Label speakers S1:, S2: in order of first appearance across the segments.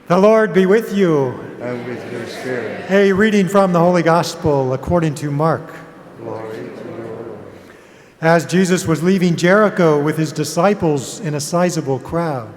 S1: The Lord be with you.
S2: And with your spirit.
S1: A reading from the Holy Gospel according to Mark.
S2: Glory to you, Lord.
S1: As Jesus was leaving Jericho with his disciples in a sizable crowd,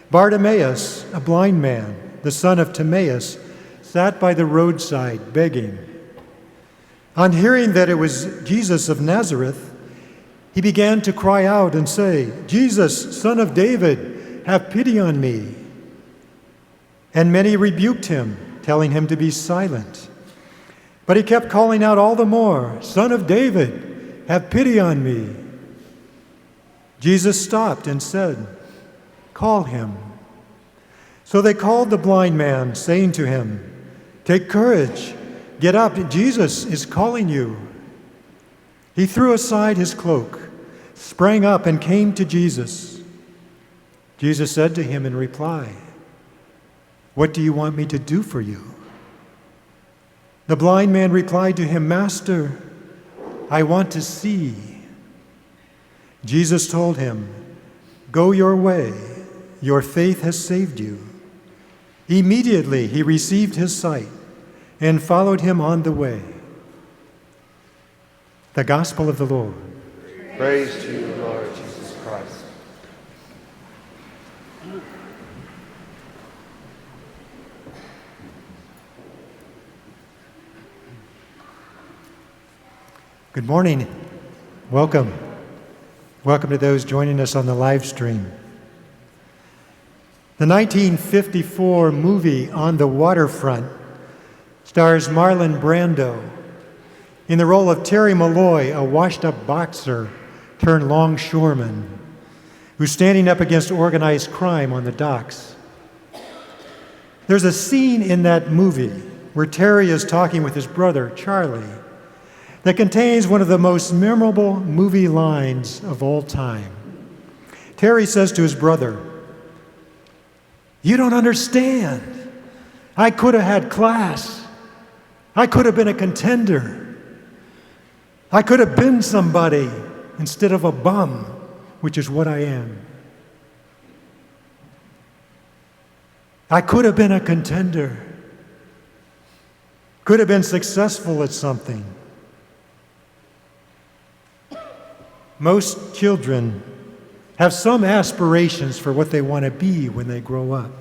S1: Bartimaeus, a blind man, the son of Timaeus, sat by the roadside begging. On hearing that it was Jesus of Nazareth, he began to cry out and say, "Jesus, Son of David, have pity on me." And many rebuked him, telling him to be silent. But he kept calling out all the more, "Son of David, have pity on me." Jesus stopped and said, "Call him." So they called the blind man, saying to him, "Take courage, get up, Jesus is calling you." He threw aside his cloak, sprang up, and came to Jesus. Jesus said to him in reply, "What do you want me to do for you?" The blind man replied to him, "Master, I want to see." Jesus told him, "Go your way, your faith has saved you." Immediately he received his sight and followed him on the way. The Gospel of the Lord.
S2: Praise to you, Lord Jesus Christ.
S1: Good morning. Welcome. Welcome to those joining us on the live stream. The 1954 movie On the Waterfront stars Marlon Brando in the role of Terry Malloy, a washed-up boxer turned longshoreman who's standing up against organized crime on the docks. There's a scene in that movie where Terry is talking with his brother, Charlie, that contains one of the most memorable movie lines of all time. Terry says to his brother, "You don't understand. I could have had class. I could have been a contender. I could have been somebody instead of a bum, which is what I am. I could have been a contender. Could have been successful at something." Most children have some aspirations for what they want to be when they grow up.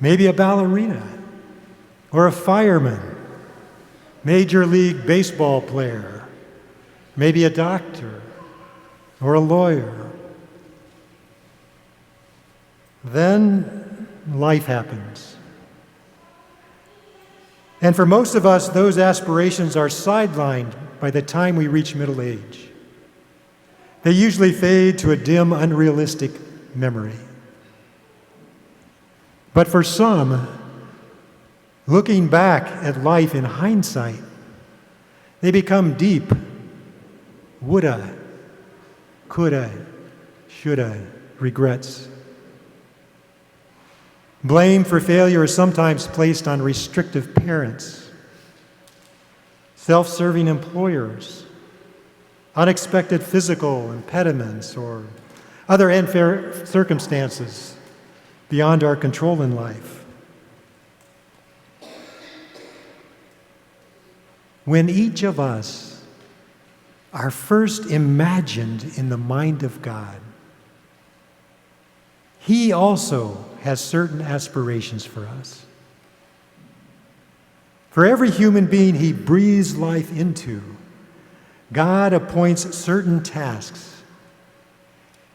S1: Maybe a ballerina, or a fireman, Major League Baseball player, maybe a doctor, or a lawyer. Then life happens. And for most of us, those aspirations are sidelined by the time we reach middle age. They usually fade to a dim, unrealistic memory. But for some, looking back at life in hindsight, they become deep, woulda, coulda, shoulda regrets. Blame for failure is sometimes placed on restrictive parents, self-serving employers, unexpected physical impediments, or other unfair circumstances beyond our control in life. When each of us are first imagined in the mind of God, He also has certain aspirations for us. For every human being He breathes life into, God appoints certain tasks,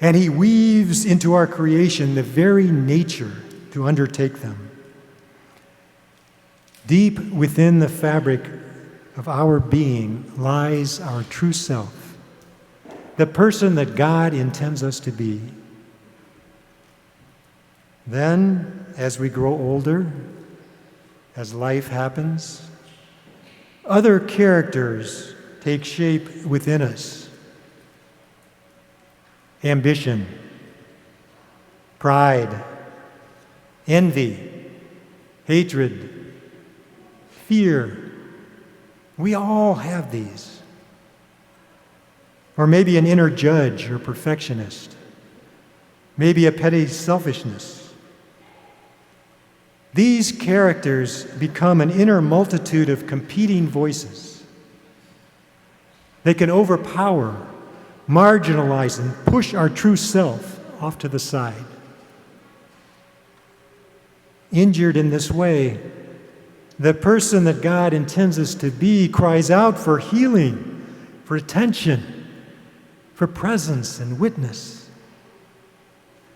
S1: and He weaves into our creation the very nature to undertake them. Deep within the fabric of our being lies our true self, the person that God intends us to be. Then, as we grow older, as life happens, other characters take shape within us. Ambition, pride, envy, hatred, fear. We all have these. Or maybe an inner judge or perfectionist. Maybe a petty selfishness. These characters become an inner multitude of competing voices. They can overpower, marginalize, and push our true self off to the side. Injured in this way, the person that God intends us to be cries out for healing, for attention, for presence and witness.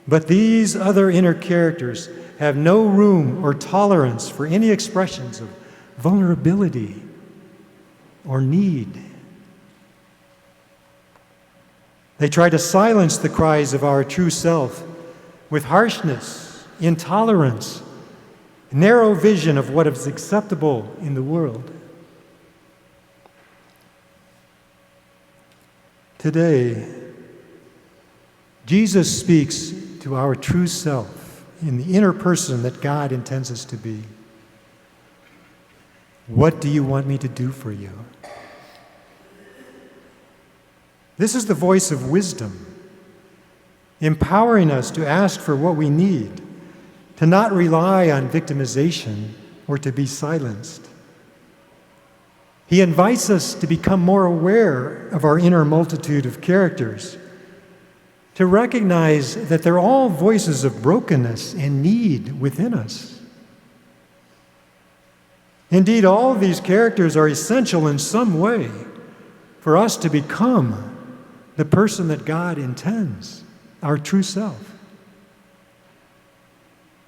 S1: But these other inner characters have no room or tolerance for any expressions of vulnerability or need. They try to silence the cries of our true self with harshness, intolerance, narrow vision of what is acceptable in the world. Today, Jesus speaks to our true self in the inner person that God intends us to be. What do you want me to do for you? This is the voice of wisdom, empowering us to ask for what we need, to not rely on victimization or to be silenced. He invites us to become more aware of our inner multitude of characters, to recognize that they're all voices of brokenness and need within us. Indeed, all of these characters are essential in some way for us to become the person that God intends, our true self.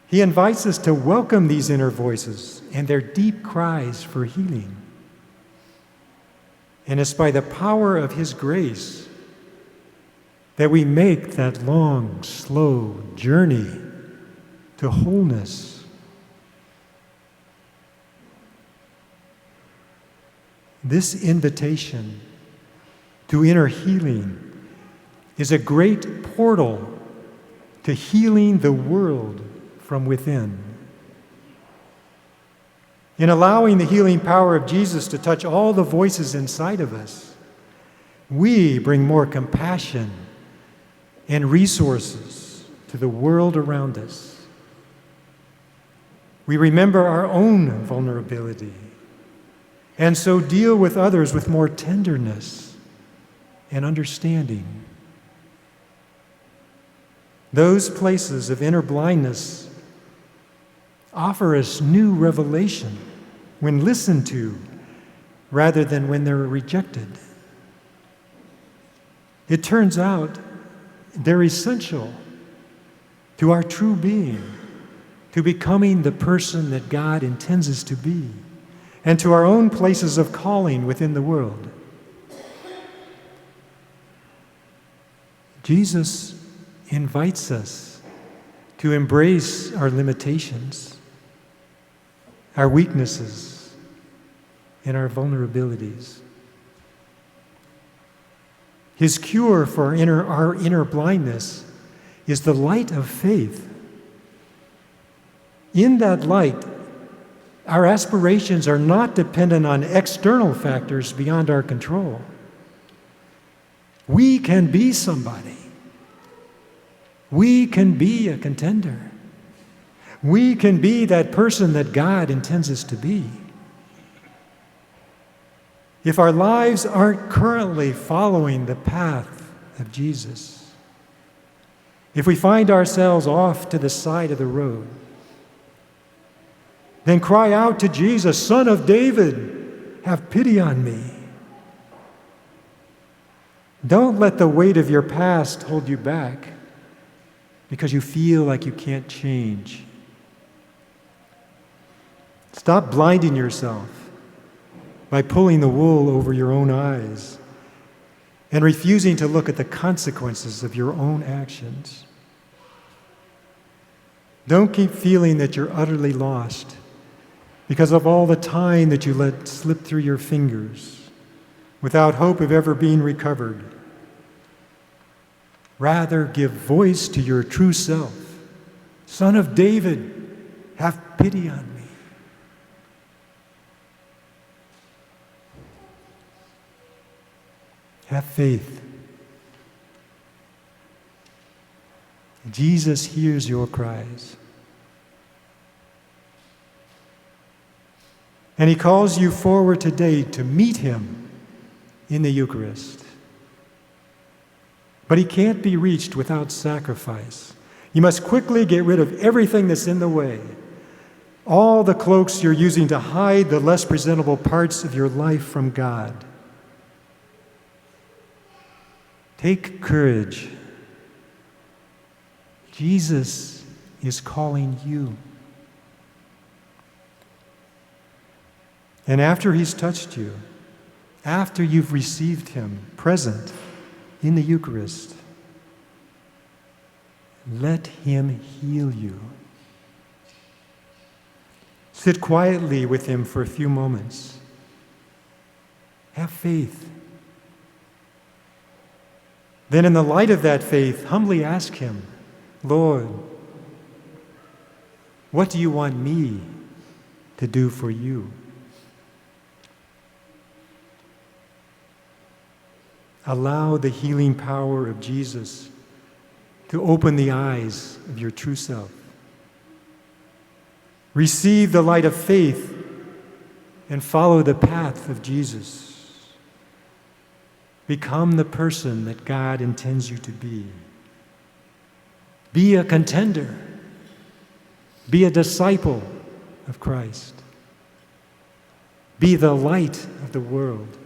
S1: He invites us to welcome these inner voices and their deep cries for healing. And it's by the power of His grace that we make that long, slow journey to wholeness. This invitation to inner healing is a great portal to healing the world from within. In allowing the healing power of Jesus to touch all the voices inside of us, we bring more compassion and resources to the world around us. We remember our own vulnerability and so deal with others with more tenderness and understanding. Those places of inner blindness offer us new revelation when listened to rather than when they're rejected. It turns out they're essential to our true being, to becoming the person that God intends us to be, and to our own places of calling within the world. Jesus invites us to embrace our limitations, our weaknesses, and our vulnerabilities. His cure for our inner blindness is the light of faith. In that light, our aspirations are not dependent on external factors beyond our control. We can be somebody. We can be a contender. We can be that person that God intends us to be. If our lives aren't currently following the path of Jesus, if we find ourselves off to the side of the road, then cry out to Jesus, Son of David, have pity on me. Don't let the weight of your past hold you back because you feel like you can't change. Stop blinding yourself by pulling the wool over your own eyes and refusing to look at the consequences of your own actions. Don't keep feeling that you're utterly lost because of all the time that you let slip through your fingers without hope of ever being recovered. Rather, give voice to your true self. Son of David, have pity on me. Have faith. Jesus hears your cries. And he calls you forward today to meet him in the Eucharist. But he can't be reached without sacrifice. You must quickly get rid of everything that's in the way. All the cloaks you're using to hide the less presentable parts of your life from God. Take courage. Jesus is calling you. And after he's touched you, after you've received him present in the Eucharist, let him heal you. Sit quietly with him for a few moments. Have faith. Then, in the light of that faith, humbly ask him, Lord, what do you want me to do for you? Allow the healing power of Jesus to open the eyes of your true self. Receive the light of faith and follow the path of Jesus. Become the person that God intends you to be. Be a contender. Be a disciple of Christ. Be the light of the world.